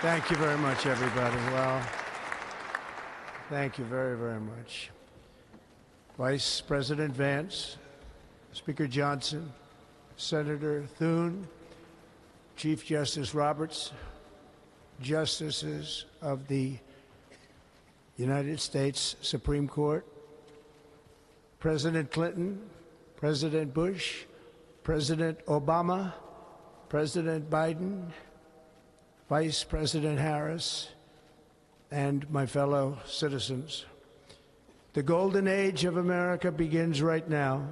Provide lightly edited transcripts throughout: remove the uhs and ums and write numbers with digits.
Thank you very much, everybody. Well, thank you very, very much. Vice President Vance, Speaker Johnson, Senator Thune, Chief Justice Roberts, Justices of the United States Supreme Court, President Clinton, President Bush, President Obama, President Biden, Vice President Harris, and my fellow citizens. The golden age of America begins right now.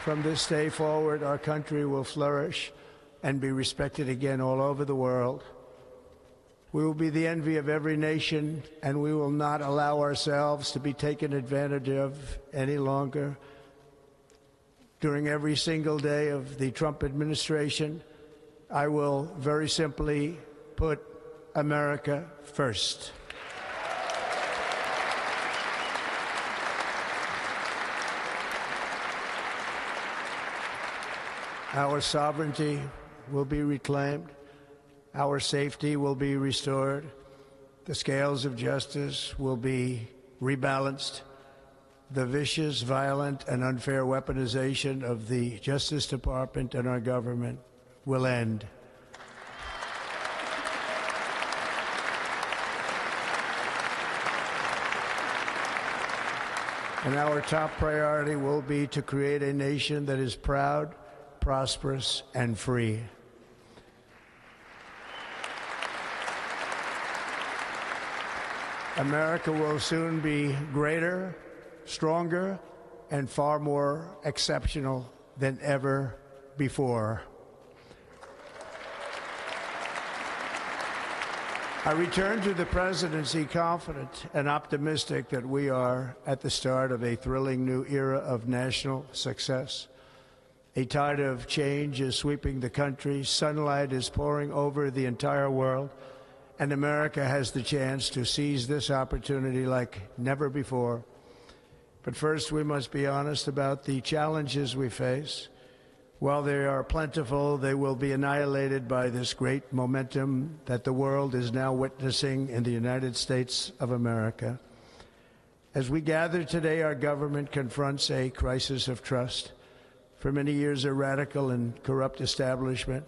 From this day forward, our country will flourish and be respected again all over the world. We will be the envy of every nation, and we will not allow ourselves to be taken advantage of any longer. During every single day of the Trump administration, I will very simply put America first. Our sovereignty will be reclaimed. Our safety will be restored. The scales of justice will be rebalanced. The vicious, violent, and unfair weaponization of the Justice Department and our government will end. And our top priority will be to create a nation that is proud, prosperous, and free. America will soon be greater, stronger, and far more exceptional than ever before. I return to the presidency confident and optimistic that we are at the start of a thrilling new era of national success. A tide of change is sweeping the country, sunlight is pouring over the entire world, and America has the chance to seize this opportunity like never before. But first, we must be honest about the challenges we face. While they are plentiful, they will be annihilated by this great momentum that the world is now witnessing in the United States of America. As we gather today, our government confronts a crisis of trust. For many years, a radical and corrupt establishment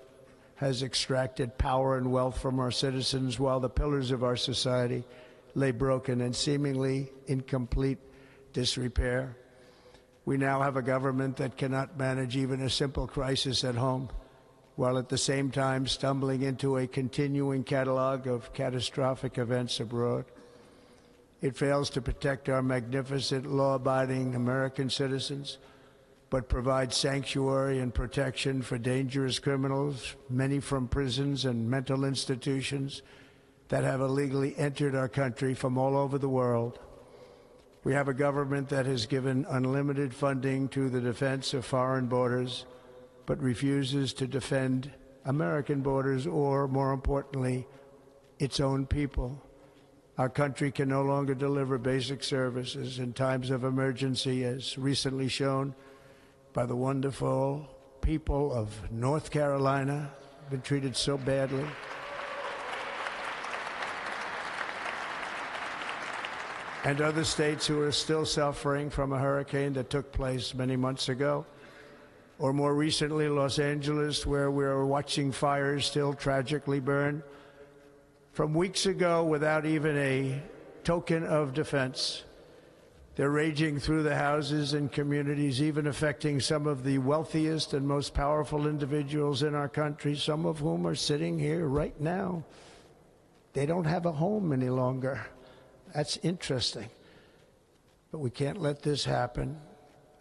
has extracted power and wealth from our citizens while the pillars of our society lay broken and seemingly in complete disrepair. We now have a government that cannot manage even a simple crisis at home, while at the same time stumbling into a continuing catalog of catastrophic events abroad. It fails to protect our magnificent, law-abiding American citizens, but provides sanctuary and protection for dangerous criminals, many from prisons and mental institutions that have illegally entered our country from all over the world. We have a government that has given unlimited funding to the defense of foreign borders, but refuses to defend American borders or, more importantly, its own people. Our country can no longer deliver basic services in times of emergency, as recently shown by the wonderful people of North Carolina, been treated so badly. And other states who are still suffering from a hurricane that took place many months ago. Or more recently, Los Angeles, where we're watching fires still tragically burn. From weeks ago, without even a token of defense, they're raging through the houses and communities, even affecting some of the wealthiest and most powerful individuals in our country, some of whom are sitting here right now. They don't have a home any longer. That's interesting. But we can't let this happen.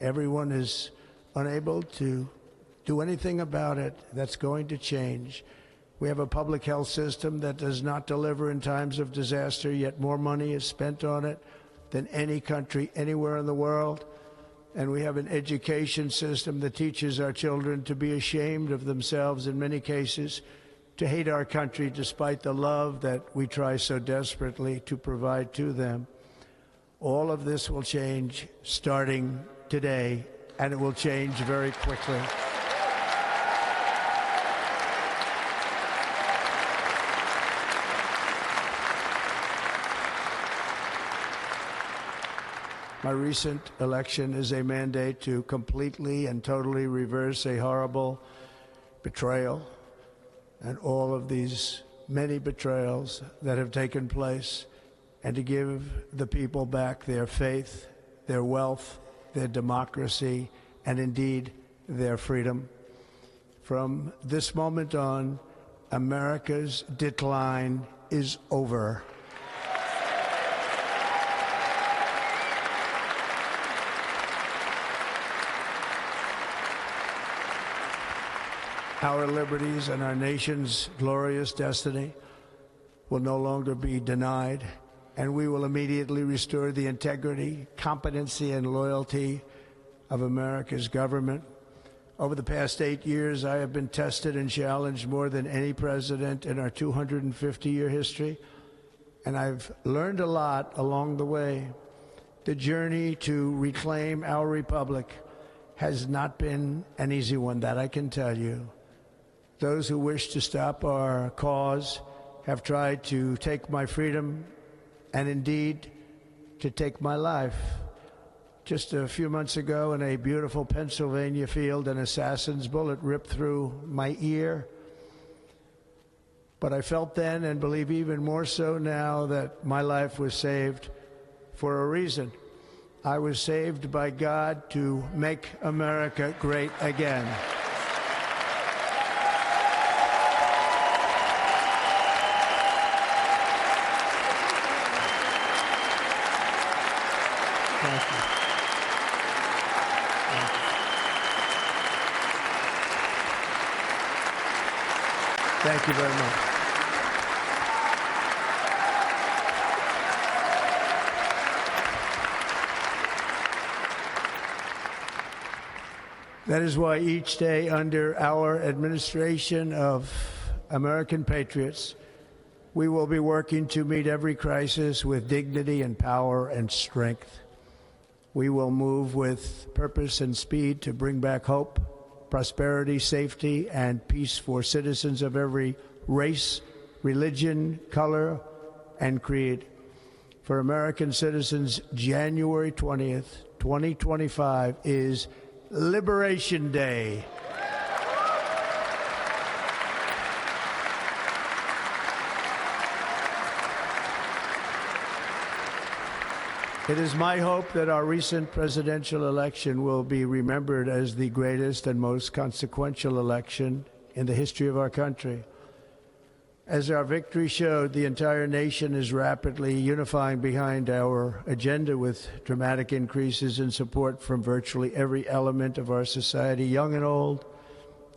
Everyone is unable to do anything about it. That's going to change. We have a public health system that does not deliver in times of disaster, yet more money is spent on it than any country anywhere in the world. And we have an education system that teaches our children to be ashamed of themselves in many cases, to hate our country despite the love that we try so desperately to provide to them. All of this will change starting today, and it will change very quickly. My recent election is a mandate to completely and totally reverse a horrible betrayal and all of these many betrayals that have taken place, and to give the people back their faith, their wealth, their democracy, and indeed their freedom. From this moment on, America's decline is over. Our liberties and our nation's glorious destiny will no longer be denied, and we will immediately restore the integrity, competency, and loyalty of America's government. Over the past 8 years, I have been tested and challenged more than any president in our 250-year history, and I've learned a lot along the way. The journey to reclaim our republic has not been an easy one, that I can tell you. Those who wish to stop our cause have tried to take my freedom and indeed to take my life. Just a few months ago in a beautiful Pennsylvania field, an assassin's bullet ripped through my ear. But I felt then, and believe even more so now, that my life was saved for a reason. I was saved by God to make America great again. Thank you very much. That is why each day under our administration of American patriots, we will be working to meet every crisis with dignity and power and strength. We will move with purpose and speed to bring back hope, prosperity, safety, and peace for citizens of every race, religion, color, and creed. For American citizens, January 20th, 2025 is Liberation Day. It is my hope that our recent presidential election will be remembered as the greatest and most consequential election in the history of our country. As our victory showed, the entire nation is rapidly unifying behind our agenda with dramatic increases in support from virtually every element of our society, young and old,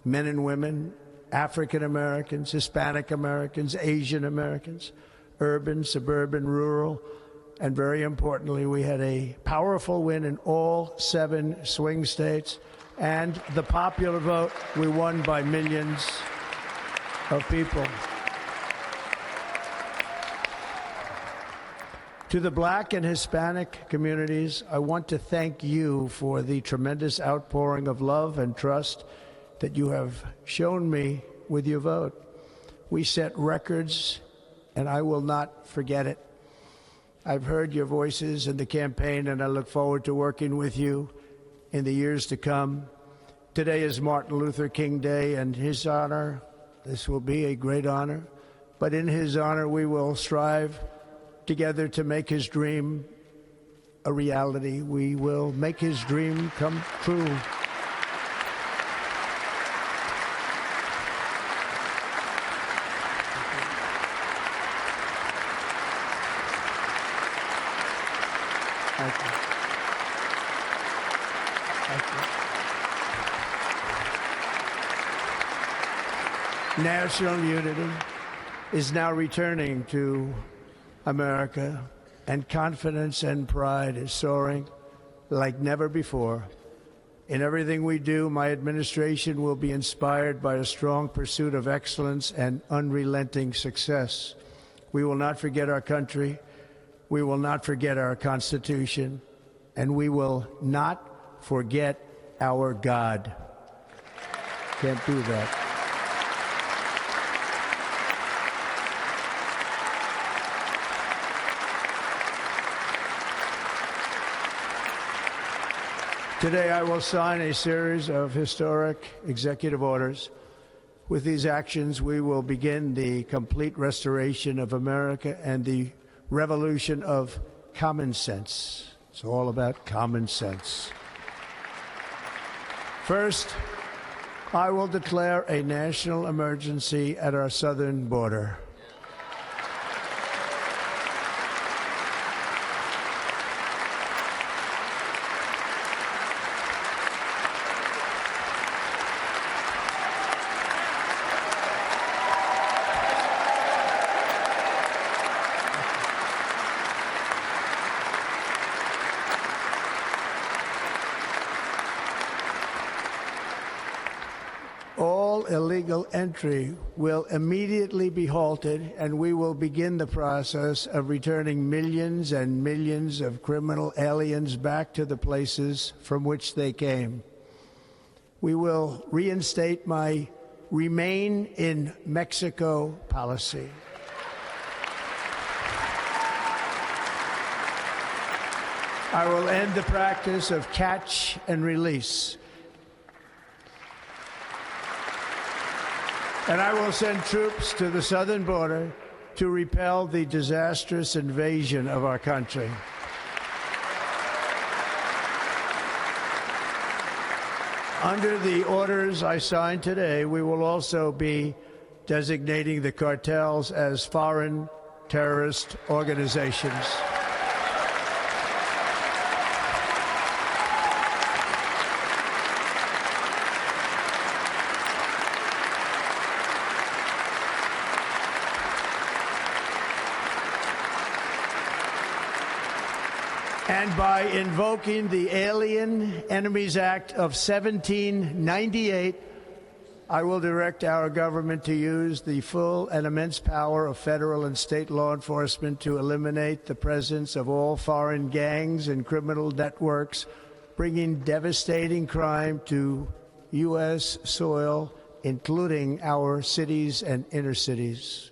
men and women, African Americans, Hispanic Americans, Asian Americans, urban, suburban, rural, and very importantly, we had a powerful win in all 7 swing states, and the popular vote, we won by millions of people. To the Black and Hispanic communities, I want to thank you for the tremendous outpouring of love and trust that you have shown me with your vote. We set records, and I will not forget it. I've heard your voices in the campaign, and I look forward to working with you in the years to come. Today is Martin Luther King Day, and his honor, this will be a great honor, but in his honor we will strive together to make his dream a reality. We will make his dream come true. Thank you. Thank you. National unity is now returning to America, and confidence and pride is soaring like never before. In everything we do, my administration will be inspired by a strong pursuit of excellence and unrelenting success. We will not forget our country. We will not forget our Constitution, and we will not forget our God. Can't do that. Today, I will sign a series of historic executive orders. With these actions, we will begin the complete restoration of America and the revolution of common sense. It's all about common sense. First, I will declare a national emergency at our southern border. All illegal entry will immediately be halted, and we will begin the process of returning millions and millions of criminal aliens back to the places from which they came. We will reinstate my Remain in Mexico policy. I will end the practice of catch and release. And I will send troops to the southern border to repel the disastrous invasion of our country. Under the orders I signed today, we will also be designating the cartels as foreign terrorist organizations. And by invoking the Alien Enemies Act of 1798, I will direct our government to use the full and immense power of federal and state law enforcement to eliminate the presence of all foreign gangs and criminal networks, bringing devastating crime to U.S. soil, including our cities and inner cities.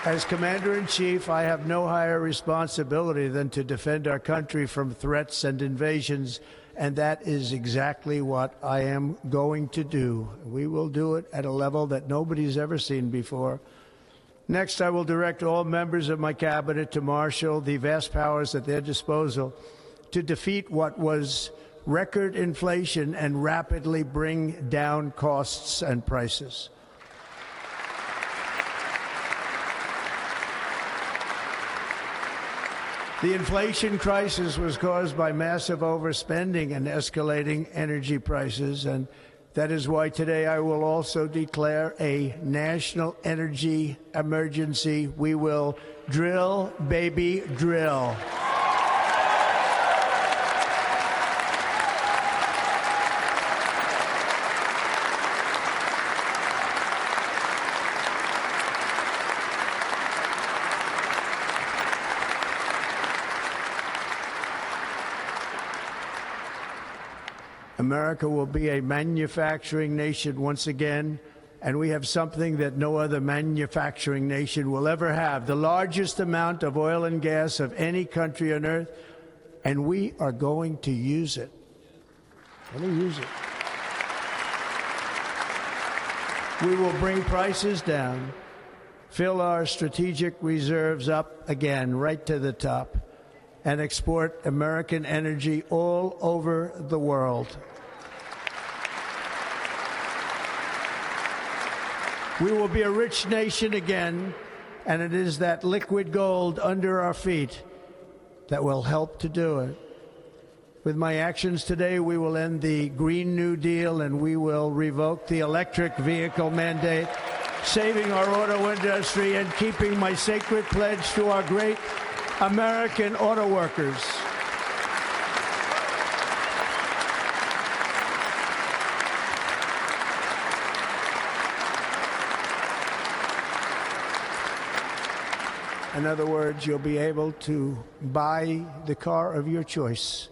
As Commander-in-Chief, I have no higher responsibility than to defend our country from threats and invasions, and that is exactly what I am going to do. We will do it at a level that nobody's ever seen before. Next, I will direct all members of my cabinet to marshal the vast powers at their disposal to defeat what was record inflation and rapidly bring down costs and prices. The inflation crisis was caused by massive overspending and escalating energy prices, and that is why today I will also declare a national energy emergency. We will drill, baby, drill. America will be a manufacturing nation once again, and we have something that no other manufacturing nation will ever have, the largest amount of oil and gas of any country on earth, and we are going to use it. We're going to use it. We will bring prices down, fill our strategic reserves up again, right to the top, and export American energy all over the world. We will be a rich nation again, and it is that liquid gold under our feet that will help to do it. With my actions today, we will end the Green New Deal, and we will revoke the electric vehicle mandate, saving our auto industry and keeping my sacred pledge to our great American auto workers. In other words, you'll be able to buy the car of your choice.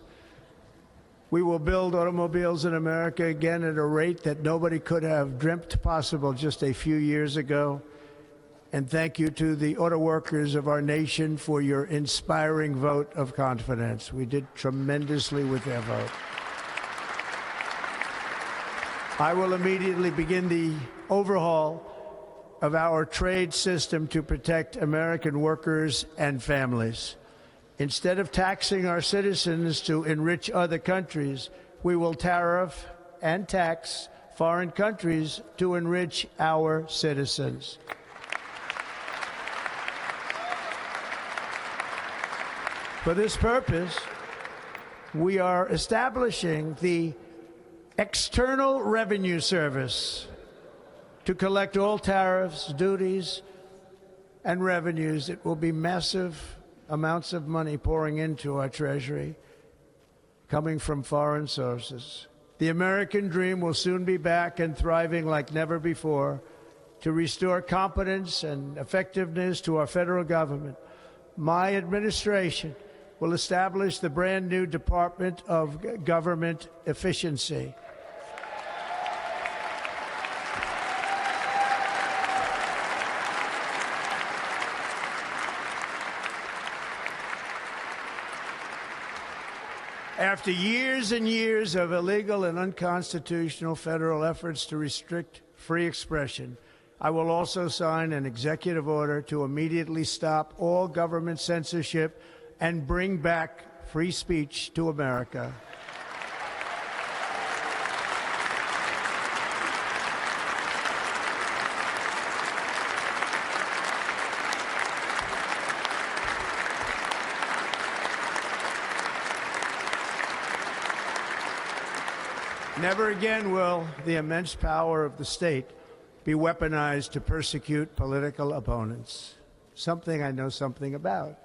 We will build automobiles in America again at a rate that nobody could have dreamt possible just a few years ago. And thank you to the auto workers of our nation for your inspiring vote of confidence. We did tremendously with their vote. I will immediately begin the overhaul of our trade system to protect American workers and families. Instead of taxing our citizens to enrich other countries, we will tariff and tax foreign countries to enrich our citizens. For this purpose, we are establishing the External Revenue Service to collect all tariffs, duties, and revenues. It will be massive amounts of money pouring into our treasury, coming from foreign sources. The American dream will soon be back and thriving like never before to restore competence and effectiveness to our federal government. My administration will establish the brand new Department of Government Efficiency. After years and years of illegal and unconstitutional federal efforts to restrict free expression, I will also sign an executive order to immediately stop all government censorship and bring back free speech to America. Never again will the immense power of the state be weaponized to persecute political opponents, something I know something about.